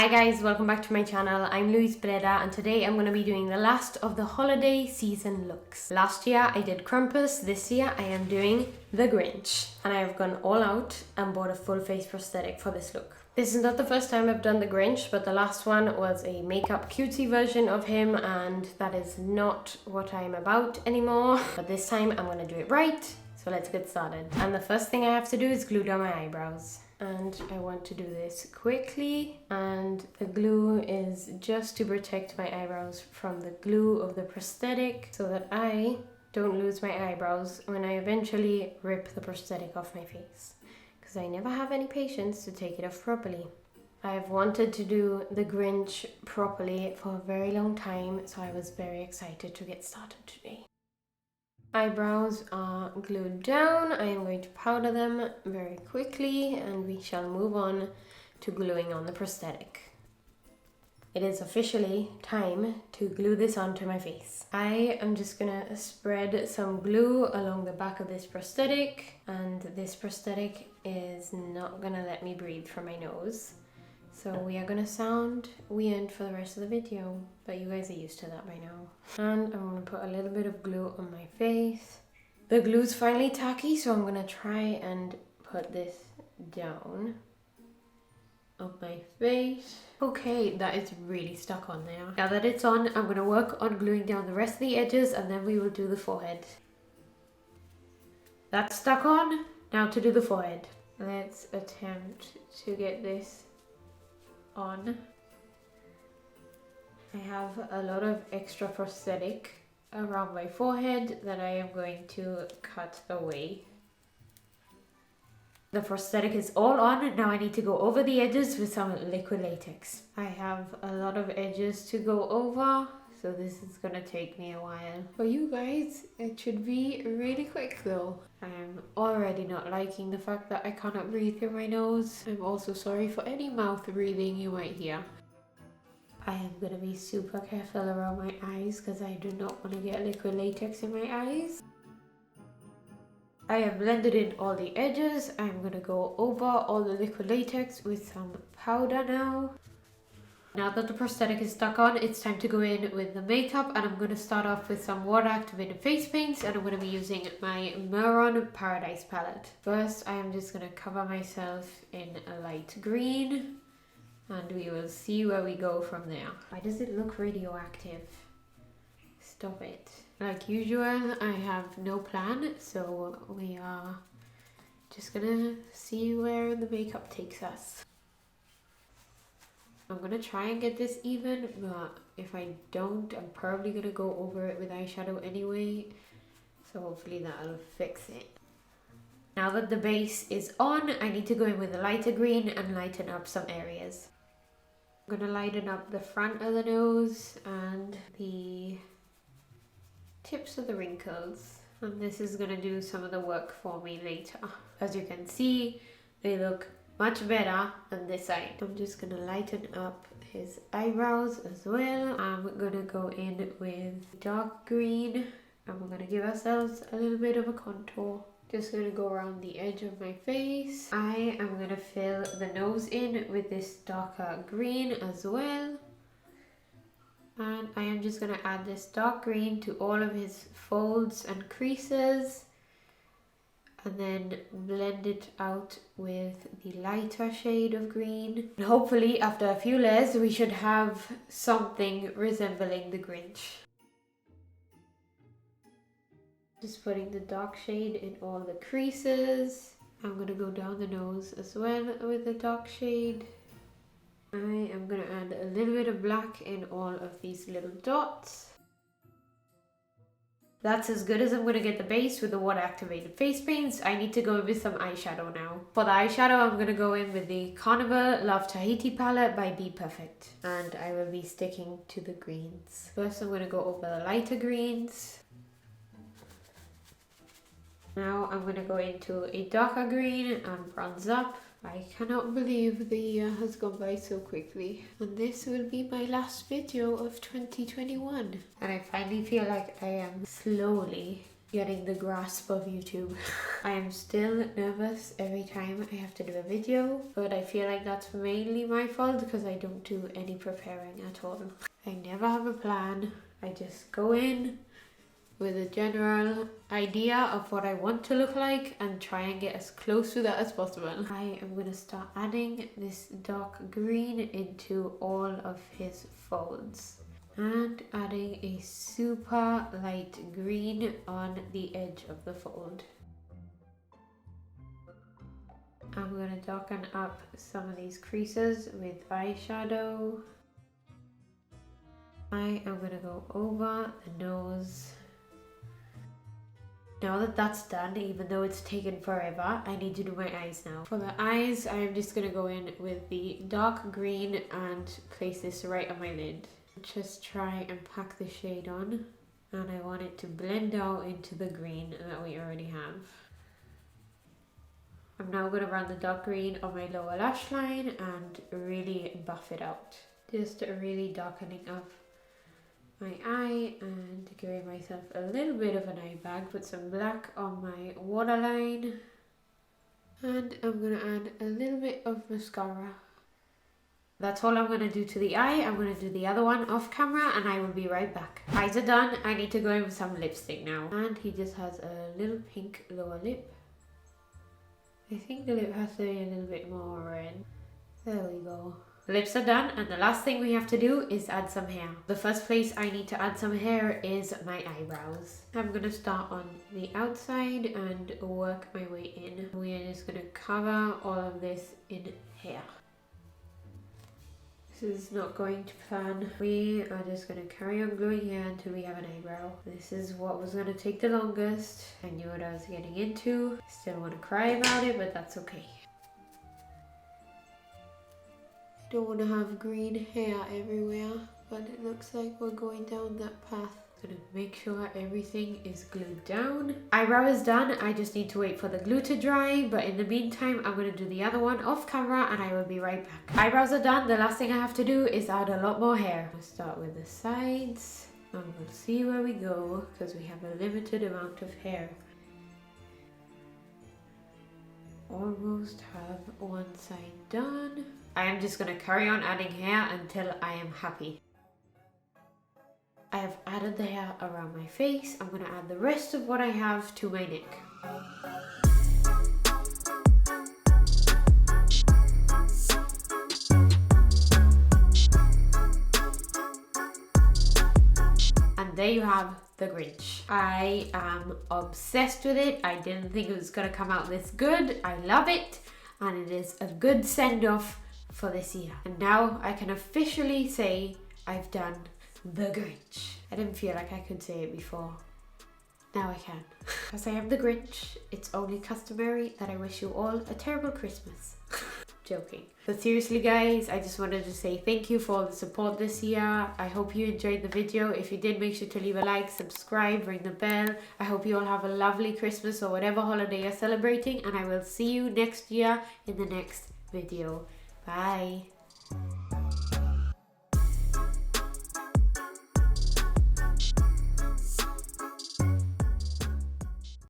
Hi guys, welcome back to my channel. I'm Louise Perera and today I'm going to be doing the last of the holiday season looks. Last year I did Krampus, this year I am doing the Grinch. And I have gone all out and bought a full face prosthetic for this look. This is not the first time I've done the Grinch, but the last one was a makeup cutesy version of him and that is not what I'm about anymore. But this time I'm going to do it right, so let's get started. And the first thing I have to do is glue down my eyebrows. And I want to do this quickly, and the glue is just to protect my eyebrows from the glue of the prosthetic so that I don't lose my eyebrows when I eventually rip the prosthetic off my face, because I never have any patience to take it off properly. I've wanted to do the Grinch properly for a very long time, so I was very excited to get started today. Eyebrows are glued down. I am going to powder them very quickly and we shall move on to gluing on the prosthetic. It is officially time to glue this onto my face. I am just gonna spread some glue along the back of this prosthetic, and this prosthetic is not gonna let me breathe from my nose. So we are gonna sound weird for the rest of the video, but you guys are used to that by now. And I'm gonna put a little bit of glue on my face. The glue's finally tacky, so I'm gonna try and put this down on my face. Okay, that is really stuck on there. Now that it's on, I'm gonna work on gluing down the rest of the edges and then we will do the forehead. That's stuck on. Now to do the forehead. Let's attempt to get this on. I have a lot of extra prosthetic around my forehead that I am going to cut away. The prosthetic is all on. Now I need to go over the edges with some liquid latex. I have a lot of edges to go over, so this is gonna take me a while. For you guys, it should be really quick though. I am already not liking the fact that I cannot breathe through my nose. I'm also sorry for any mouth breathing you might hear. I am gonna be super careful around my eyes because I do not want to get liquid latex in my eyes. I have blended in all the edges. I'm gonna go over all the liquid latex with some powder now. Now that the prosthetic is stuck on, it's time to go in with the makeup, and I'm going to start off with some water activated face paints, and I'm going to be using my Mehron Paradise palette. First, I am just going to cover myself in a light green, and we will see where we go from there. Why does it look radioactive? Stop it. Like usual, I have no plan, so we are just going to see where the makeup takes us. I'm gonna try and get this even, but if I don't, I'm probably gonna go over it with eyeshadow anyway, so hopefully that'll fix it. Now that the base is on, I need to go in with a lighter green and lighten up some areas. I'm gonna lighten up the front of the nose and the tips of the wrinkles, and this is gonna do some of the work for me later. As you can see, they look much better on this side. I'm just gonna lighten up his eyebrows as well. I'm gonna go in with dark green and we're gonna give ourselves a little bit of a contour. Just gonna go around the edge of my face. I am gonna fill the nose in with this darker green as well. And I am just gonna add this dark green to all of his folds and creases, and then blend it out with the lighter shade of green. And hopefully after a few layers we should have something resembling the Grinch. Just putting the dark shade in all the creases. I'm gonna go down the nose as well with the dark shade. I am gonna add a little bit of black in all of these little dots. That's as good as I'm going to get the base with the water activated face paints. I need to go in with some eyeshadow now. For the eyeshadow, I'm going to go in with the Carnival Love Tahiti palette by Bperfect. And I will be sticking to the greens. First, I'm going to go over the lighter greens. Now I'm going to go into a darker green and bronze up. I cannot believe the year has gone by so quickly. And this will be my last video of 2021. And I finally feel like I am slowly getting the grasp of YouTube. I am still nervous every time I have to do a video, but I feel like that's mainly my fault because I don't do any preparing at all. I never have a plan. I just go in with a general idea of what I want to look like and try and get as close to that as possible. I am going to start adding this dark green into all of his folds and adding a super light green on the edge of the fold. I'm going to darken up some of these creases with eyeshadow. I am going to go over the nose. Now that that's done, even though it's taken forever, I need to do my eyes now. For the eyes, I'm just going to go in with the dark green and place this right on my lid. Just try and pack the shade on, and I want it to blend out into the green that we already have. I'm now going to run the dark green on my lower lash line and really buff it out. Just really darkening up my eye and giving myself a little bit of an eye bag. Put some black on my waterline, and I'm going to add a little bit of mascara. That's all I'm going to do to the eye. I'm going to do the other one off camera and I will be right back. Eyes are done. I need to go in with some lipstick now. And he just has a little pink lower lip. I think the lip has to be a little bit more red. There we go. The lips are done, and the last thing we have to do is add some hair. The first place I need to add some hair is my eyebrows. I'm going to start on the outside and work my way in. We are just going to cover all of this in hair. This is not going to plan. We are just going to carry on gluing hair until we have an eyebrow. This is what was going to take the longest. I knew what I was getting into. Still want to cry about it, but that's okay. I don't want to have green hair everywhere, but it looks like we're going down that path. Gonna make sure everything is glued down. Eyebrow is done. I just need to wait for the glue to dry, but in the meantime I'm gonna do the other one off camera and I will be right back. Eyebrows are done. The last thing I have to do is add a lot more hair. We'll start with the sides and we'll see where we go because we have a limited amount of hair. Almost have one side done. I am just gonna carry on adding hair until I am happy. I have added the hair around my face. I'm going to add the rest of what I have to my neck. And there you have the Grinch. I am obsessed with it. I didn't think it was going to come out this good. I love it. And it is a good send-off for this year. And now I can officially say I've done the Grinch. I didn't feel like I could say it before. Now I can. Because I am the Grinch, it's only customary that I wish you all a terrible Christmas. Joking. But seriously guys, I just wanted to say thank you for all the support this year. I hope you enjoyed the video. If you did, make sure to leave a like, subscribe, ring the bell. I hope you all have a lovely Christmas or whatever holiday you're celebrating, and I will see you next year in the next video. Bye.